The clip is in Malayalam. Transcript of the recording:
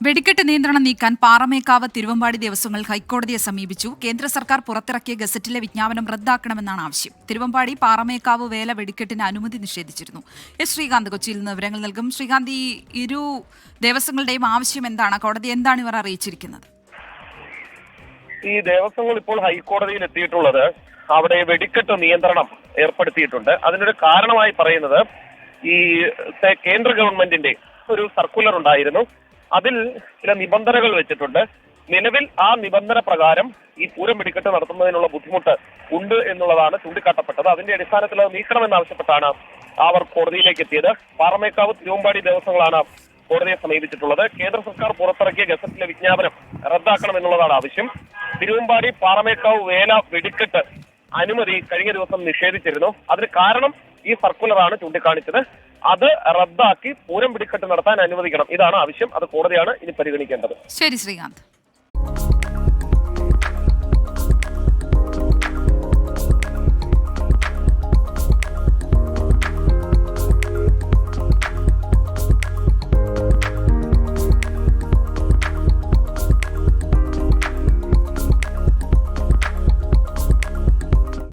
വെടിക്കെട്ട് നിയന്ത്രണം നീക്കാൻ പാറമേക്കാവ് തിരുവമ്പാടി ദേവസ്വങ്ങൾ ഹൈക്കോടതിയെ സമീപിച്ചു. കേന്ദ്ര സർക്കാർ പുറത്തിറക്കിയ ഗസറ്റിലെ വിജ്ഞാപനം റദ്ദാക്കണമെന്നാണ് ആവശ്യം. തിരുവമ്പാടി പാറമേക്കാവ് വേല വെടിക്കെട്ടിന് അനുമതി നിഷേധിച്ചിരുന്നു. ശ്രീകാന്ത് കൊച്ചിയിൽ നിന്ന് വിവരങ്ങൾ നൽകും. ശ്രീകാന്ത്, ഈ ഇരു ദേവസ്വങ്ങളുടെയും ആവശ്യം എന്താണ്? കോടതി എന്താണ് ഇവർ അറിയിച്ചിരിക്കുന്നത്? ഈ ദേവസ്വങ്ങൾ ഇപ്പോൾ ഹൈക്കോടതിയിൽ എത്തിയിട്ടുള്ളത് അവിടെ വെടിക്കെട്ട് നിയന്ത്രണം ഏർപ്പെടുത്തിയിട്ടുണ്ട്. അതിനൊരു കാരണമായി പറയുന്നത് ഈ കേന്ദ്ര ഗവൺമെന്റിന്റെ ഒരു സർക്കുലർ ഉണ്ടായിരുന്നു. അതിൽ ചില നിബന്ധനകൾ വെച്ചിട്ടുണ്ട്. നിലവിൽ ആ നിബന്ധന പ്രകാരം ഈ പൂരം വെടിക്കെട്ട് നടത്തുന്നതിനുള്ള ബുദ്ധിമുട്ട് ഉണ്ട് എന്നുള്ളതാണ് ചൂണ്ടിക്കാട്ടപ്പെട്ടത്. അതിന്റെ അടിസ്ഥാനത്തിൽ അത് നീക്കണമെന്നാവശ്യപ്പെട്ടാണ് അവർ കോടതിയിലേക്ക് എത്തിയത്. പാറമേക്കാവ് തിരുവമ്പാടി ദേവസ്വങ്ങളാണ് കോടതിയെ സമീപിച്ചിട്ടുള്ളത്. കേന്ദ്ര സർക്കാർ പുറത്തിറക്കിയ ഗസറ്റിലെ വിജ്ഞാപനം റദ്ദാക്കണം എന്നുള്ളതാണ് ആവശ്യം. തിരുവമ്പാടി പാറമേക്കാവ് വേല വെടിക്കെട്ട് അനുമതി കഴിഞ്ഞ ദിവസം നിഷേധിച്ചിരുന്നു. അതിന് കാരണം ഈ സർക്കുലറാണ് ചൂണ്ടിക്കാണിച്ചത്. അത് റദ്ദാക്കി പൂരം വെടിക്കെട്ട് നടത്താൻ അനുവദിക്കണം. ഇതാണ് ആവശ്യം. അത് കോടതിയാണ് ഇനി പരിഗണിക്കേണ്ടത്. ശരി ശ്രീകാന്ത്.